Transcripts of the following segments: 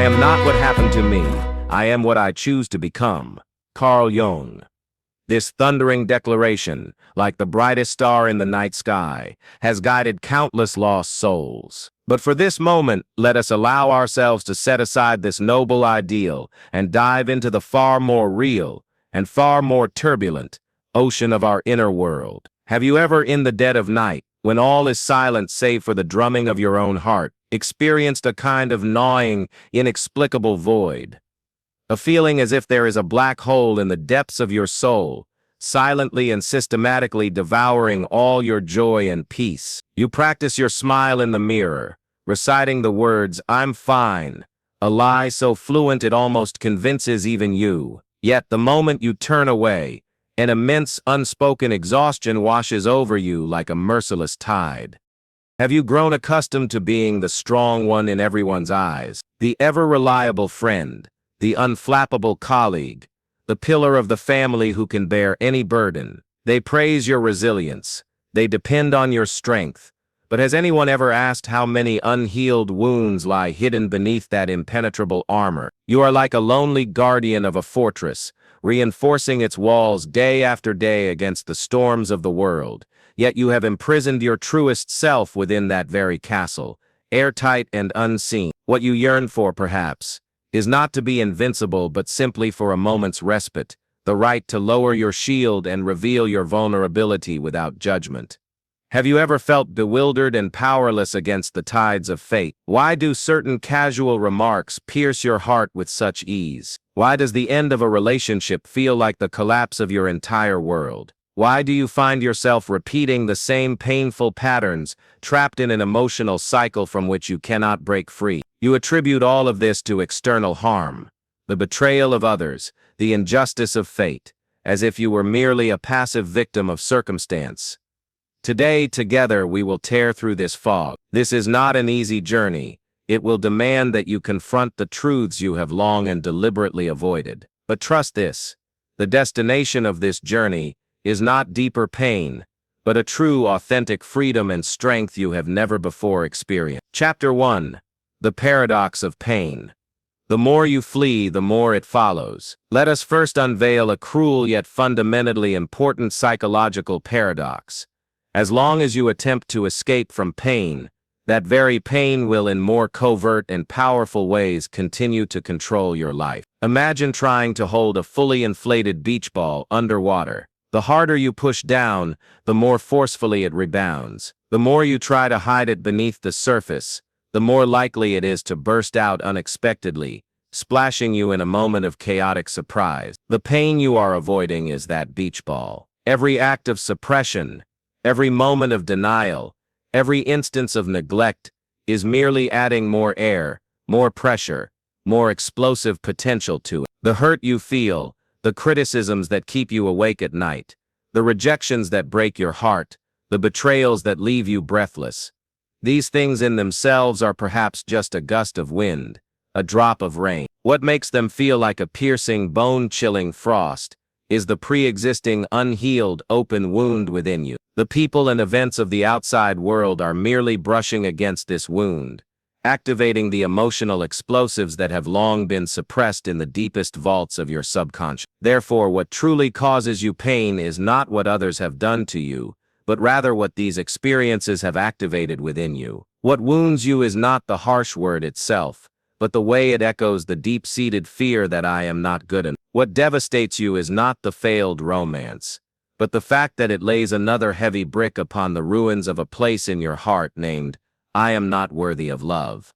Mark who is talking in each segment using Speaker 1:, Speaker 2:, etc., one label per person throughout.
Speaker 1: am not what happened to me. I am what I choose to become. Carl Jung. This thundering declaration, like the brightest star in the night sky, has guided countless lost souls. But for this moment, let us allow ourselves to set aside this noble ideal and dive into the far more real and far more turbulent ocean of our inner world. Have you ever, in the dead of night, when all is silent save for the drumming of your own heart, experienced a kind of gnawing, inexplicable void? A feeling as if there is a black hole in the depths of your soul, silently and systematically devouring all your joy and peace. You practice your smile in the mirror, reciting the words, "I'm fine," a lie so fluent it almost convinces even you. Yet the moment you turn away, an immense unspoken exhaustion washes over you like a merciless tide. Have you grown accustomed to being the strong one in everyone's eyes, the ever-reliable friend, the unflappable colleague, the pillar of the family who can bear any burden? They praise your resilience. They depend on your strength. But has anyone ever asked how many unhealed wounds lie hidden beneath that impenetrable armor? You are like a lonely guardian of a fortress, reinforcing its walls day after day against the storms of the world. Yet you have imprisoned your truest self within that very castle, airtight and unseen. What you yearn for, perhaps, is not to be invincible but simply for a moment's respite, the right to lower your shield and reveal your vulnerability without judgment. Have you ever felt bewildered and powerless against the tides of fate? Why do certain casual remarks pierce your heart with such ease? Why does the end of a relationship feel like the collapse of your entire world? Why do you find yourself repeating the same painful patterns, trapped in an emotional cycle from which you cannot break free? You attribute all of this to external harm, the betrayal of others, the injustice of fate, as if you were merely a passive victim of circumstance. Today, together, we will tear through this fog. This is not an easy journey. It will demand that you confront the truths you have long and deliberately avoided. But trust this, the destination of this journey is not deeper pain, but a true, authentic freedom and strength you have never before experienced. Chapter 1. The Paradox of Pain. The more you flee, the more it follows. Let us first unveil a cruel yet fundamentally important psychological paradox. As long as you attempt to escape from pain, that very pain will in more covert and powerful ways continue to control your life. Imagine trying to hold a fully inflated beach ball underwater. The harder you push down, the more forcefully it rebounds. The more you try to hide it beneath the surface, the more likely it is to burst out unexpectedly, splashing you in a moment of chaotic surprise. The pain you are avoiding is that beach ball. Every act of suppression, every moment of denial, every instance of neglect is merely adding more air, more pressure, more explosive potential to it. The hurt you feel, the criticisms that keep you awake at night, the rejections that break your heart, the betrayals that leave you breathless. These things in themselves are perhaps just a gust of wind, a drop of rain. What makes them feel like a piercing, bone-chilling frost is the pre-existing, unhealed, open wound within you. The people and events of the outside world are merely brushing against this wound, activating the emotional explosives that have long been suppressed in the deepest vaults of your subconscious. Therefore, what truly causes you pain is not what others have done to you, but rather what these experiences have activated within you. What wounds you is not the harsh word itself, but the way it echoes the deep-seated fear that I am not good enough. What devastates you is not the failed romance, but the fact that it lays another heavy brick upon the ruins of a place in your heart named, I am not worthy of love.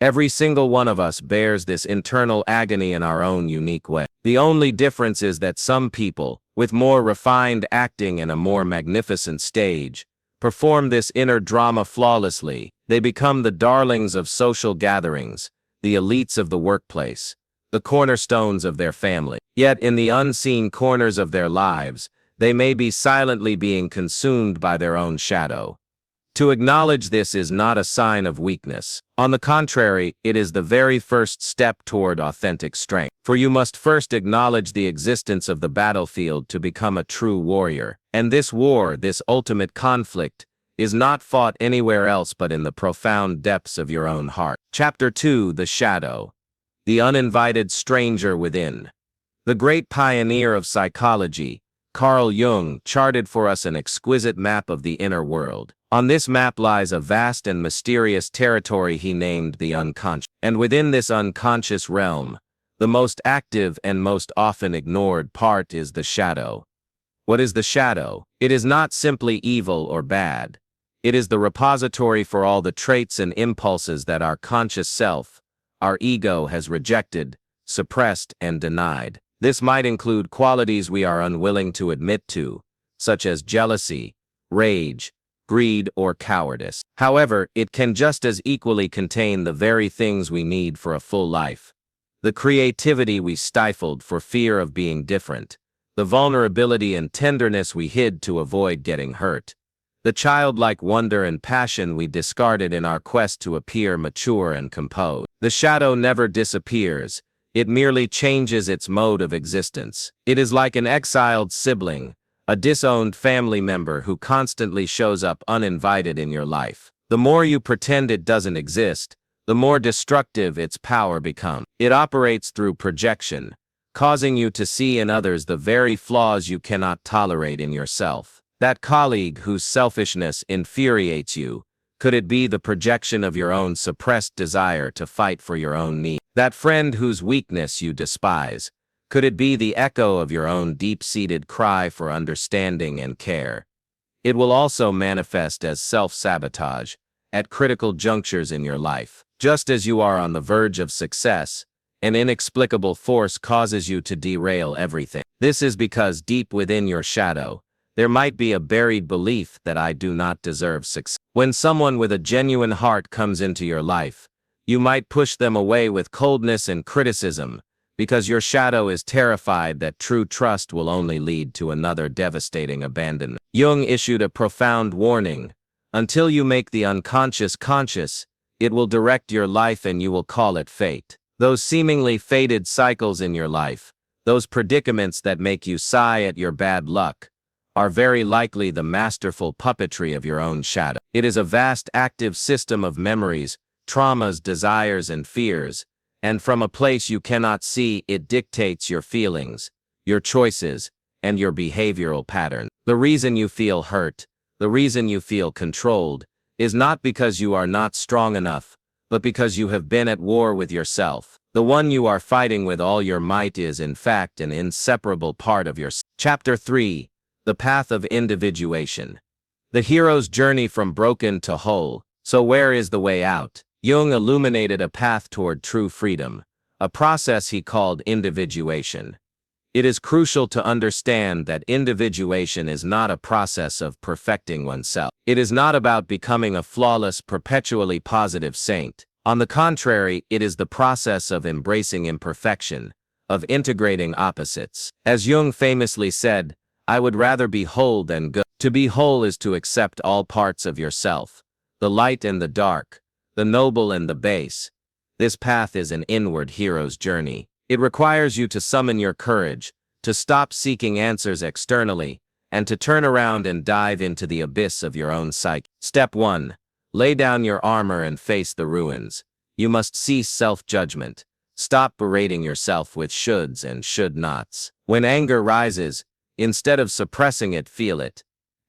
Speaker 1: Every single one of us bears this internal agony in our own unique way. The only difference is that some people, with more refined acting and a more magnificent stage, perform this inner drama flawlessly. They become the darlings of social gatherings, the elites of the workplace, the cornerstones of their family. Yet in the unseen corners of their lives, they may be silently being consumed by their own shadow. To acknowledge this is not a sign of weakness. On the contrary, it is the very first step toward authentic strength. For you must first acknowledge the existence of the battlefield to become a true warrior. And this war, this ultimate conflict, is not fought anywhere else but in the profound depths of your own heart. Chapter 2. The Shadow. the uninvited stranger within. The great pioneer of psychology, Carl Jung, charted for us an exquisite map of the inner world. On this map lies a vast and mysterious territory he named the unconscious. And within this unconscious realm, the most active and most often ignored part is the shadow. What is the shadow? It is not simply evil or bad. It is the repository for all the traits and impulses that our conscious self, our ego, has rejected, suppressed, and denied. This might include qualities we are unwilling to admit to, such as jealousy, rage, greed, or cowardice. However, it can just as equally contain the very things we need for a full life. The creativity we stifled for fear of being different, the vulnerability and tenderness we hid to avoid getting hurt, the childlike wonder and passion we discarded in our quest to appear mature and composed. The shadow never disappears. It merely changes its mode of existence. It is like an exiled sibling, a disowned family member who constantly shows up uninvited in your life. The more you pretend it doesn't exist, the more destructive its power becomes. It operates through projection, causing you to see in others the very flaws you cannot tolerate in yourself. That colleague whose selfishness infuriates you, could it be the projection of your own suppressed desire to fight for your own needs? That friend whose weakness you despise, could it be the echo of your own deep-seated cry for understanding and care? It will also manifest as self-sabotage at critical junctures in your life. Just as you are on the verge of success, an inexplicable force causes you to derail everything. This is because deep within your shadow, there might be a buried belief that I do not deserve success. When someone with a genuine heart comes into your life, you might push them away with coldness and criticism, because your shadow is terrified that true trust will only lead to another devastating abandonment. Jung issued a profound warning: until you make the unconscious conscious, it will direct your life and you will call it fate. Those seemingly fated cycles in your life, those predicaments that make you sigh at your bad luck, are very likely the masterful puppetry of your own shadow. It is a vast active system of memories, traumas, desires, and fears, and from a place you cannot see, it dictates your feelings, your choices, and your behavioral patterns. The reason you feel hurt, the reason you feel controlled, is not because you are not strong enough, but because you have been at war with yourself. The one you are fighting with all your might is, in fact, an inseparable part of yourself. Chapter 3: The Path of Individuation. The hero's journey from broken to whole. So where is the way out? Jung illuminated a path toward true freedom, a process he called individuation. It is crucial to understand that individuation is not a process of perfecting oneself. It is not about becoming a flawless, perpetually positive saint. On the contrary, it is the process of embracing imperfection, of integrating opposites. As Jung famously said, "I would rather be whole than good." To be whole is to accept all parts of yourself, the light and the dark, the noble and the base. This path is an inward hero's journey. It requires you to summon your courage, to stop seeking answers externally, and to turn around and dive into the abyss of your own psyche. Step 1. Lay down your armor and face the ruins. You must cease self-judgment. Stop berating yourself with shoulds and should-nots. When anger rises, instead of suppressing it, feel it.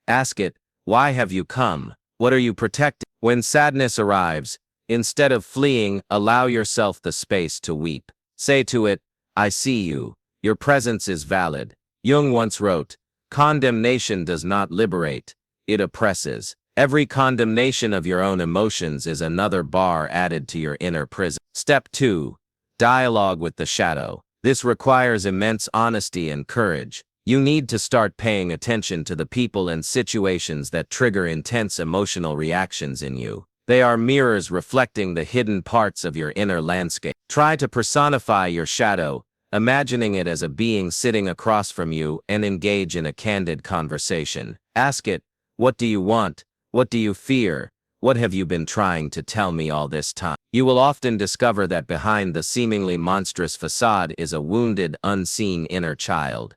Speaker 1: Ask it, why have you come? What are you protecting? When sadness arrives, instead of fleeing, allow yourself the space to weep. Say to it, I see you. Your presence is valid. Jung once wrote, condemnation does not liberate, it oppresses. Every condemnation of your own emotions is another bar added to your inner prison. Step 2. Dialogue with the shadow. This requires immense honesty and courage. You need to start paying attention to the people and situations that trigger intense emotional reactions in you. They are mirrors reflecting the hidden parts of your inner landscape. Try to personify your shadow, imagining it as a being sitting across from you, and engage in a candid conversation. Ask it, what do you want? What do you fear? What have you been trying to tell me all this time? You will often discover that behind the seemingly monstrous facade is a wounded, unseen inner child.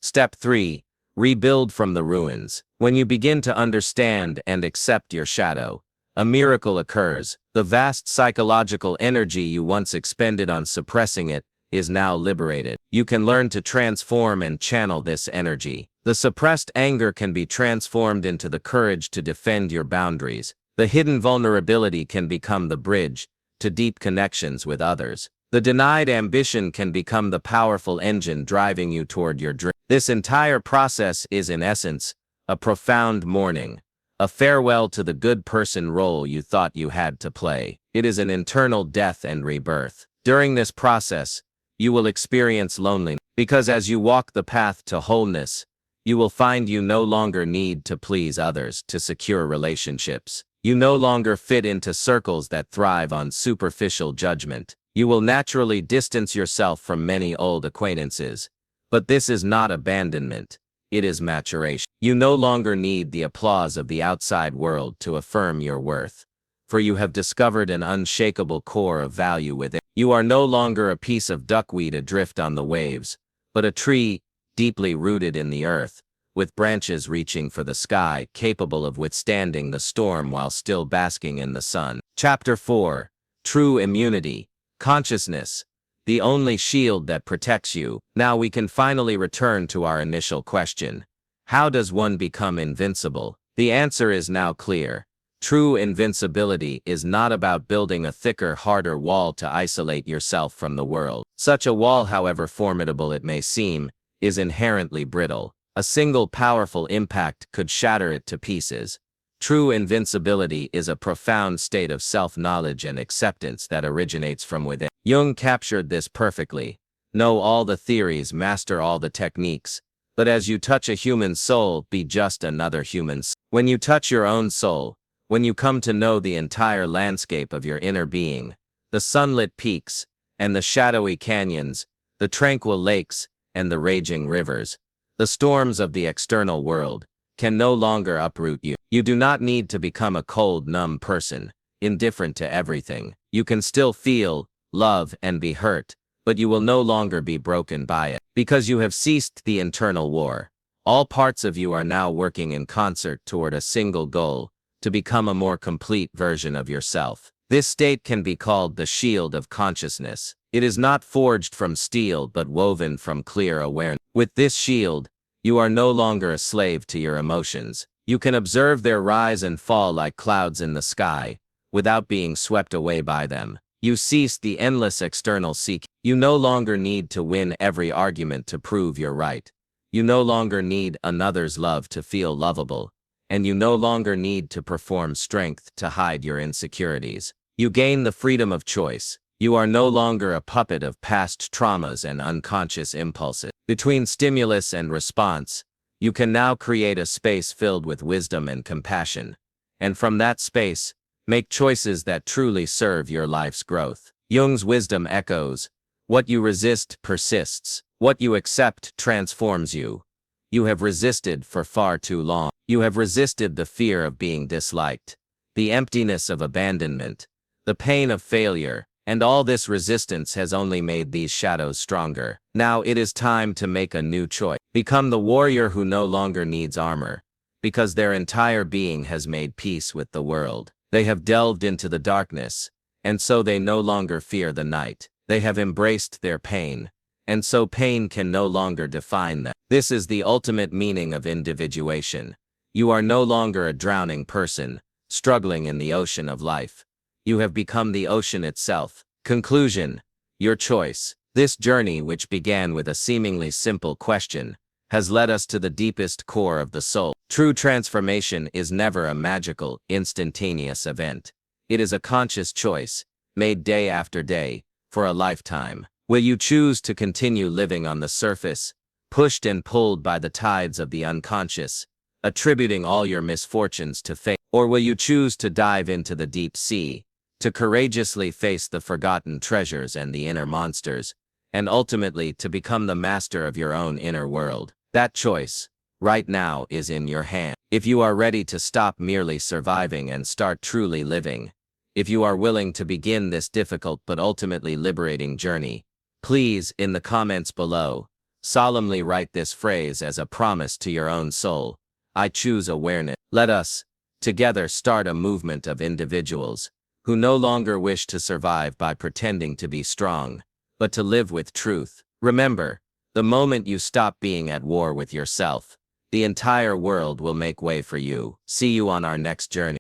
Speaker 1: Step 3. Rebuild from the ruins. When you begin to understand and accept your shadow, a miracle occurs. The vast psychological energy you once expended on suppressing it is now liberated. You can learn to transform and channel this energy. The suppressed anger can be transformed into the courage to defend your boundaries. The hidden vulnerability can become the bridge to deep connections with others. The denied ambition can become the powerful engine driving you toward your dream. This entire process is, in essence, a profound mourning, a farewell to the good person role you thought you had to play. It is an internal death and rebirth. During this process, you will experience loneliness, because as you walk the path to wholeness, you will find you no longer need to please others to secure relationships. You no longer fit into circles that thrive on superficial judgment. You will naturally distance yourself from many old acquaintances. But this is not abandonment. It is maturation. You no longer need the applause of the outside world to affirm your worth, for you have discovered an unshakable core of value within. You are no longer a piece of duckweed adrift on the waves, but a tree deeply rooted in the earth, with branches reaching for the sky, capable of withstanding the storm while still basking in the sun. Chapter 4. True Immunity. Consciousness, the only shield that protects you. Now we can finally return to our initial question. How does one become invincible? The answer is now clear. True invincibility is not about building a thicker, harder wall to isolate yourself from the world. Such a wall, however formidable it may seem, is inherently brittle. A single powerful impact could shatter it to pieces. True invincibility is a profound state of self-knowledge and acceptance that originates from within. Jung captured this perfectly. Know all the theories, master all the techniques, but as you touch a human soul, be just another human soul. When you touch your own soul, when you come to know the entire landscape of your inner being, the sunlit peaks and the shadowy canyons, the tranquil lakes and the raging rivers, the storms of the external world, can no longer uproot you. You do not need to become a cold, numb person, indifferent to everything. You can still feel, love, and be hurt, but you will no longer be broken by it. Because you have ceased the internal war, all parts of you are now working in concert toward a single goal, to become a more complete version of yourself. This state can be called the shield of consciousness. It is not forged from steel but woven from clear awareness. With this shield, you are no longer a slave to your emotions. You can observe their rise and fall like clouds in the sky, without being swept away by them. You cease the endless external seeking. You no longer need to win every argument to prove you're right. You no longer need another's love to feel lovable, and you no longer need to perform strength to hide your insecurities. You gain the freedom of choice. You are no longer a puppet of past traumas and unconscious impulses. Between stimulus and response, you can now create a space filled with wisdom and compassion, and from that space, make choices that truly serve your life's growth. Jung's wisdom echoes, what you resist persists. What you accept transforms you. You have resisted for far too long. You have resisted the fear of being disliked, the emptiness of abandonment, the pain of failure, and all this resistance has only made these shadows stronger. Now it is time to make a new choice. Become the warrior who no longer needs armor, because their entire being has made peace with the world. They have delved into the darkness, and so they no longer fear the night. They have embraced their pain, and so pain can no longer define them. This is the ultimate meaning of individuation. You are no longer a drowning person, struggling in the ocean of life. You have become the ocean itself. Conclusion: your choice. This journey, which began with a seemingly simple question, has led us to the deepest core of the soul. True transformation is never a magical, instantaneous event. It is a conscious choice, made day after day, for a lifetime. Will you choose to continue living on the surface, pushed and pulled by the tides of the unconscious, attributing all your misfortunes to fate? Or will you choose to dive into the deep sea, to courageously face the forgotten treasures and the inner monsters, and ultimately to become the master of your own inner world? That choice, right now, is in your hand. If you are ready to stop merely surviving and start truly living, if you are willing to begin this difficult but ultimately liberating journey, please, in the comments below, solemnly write this phrase as a promise to your own soul: I choose awareness. Let us, together start a movement of individuals who no longer wish to survive by pretending to be strong, but to live with truth. Remember, the moment you stop being at war with yourself, the entire world will make way for you. See you on our next journey.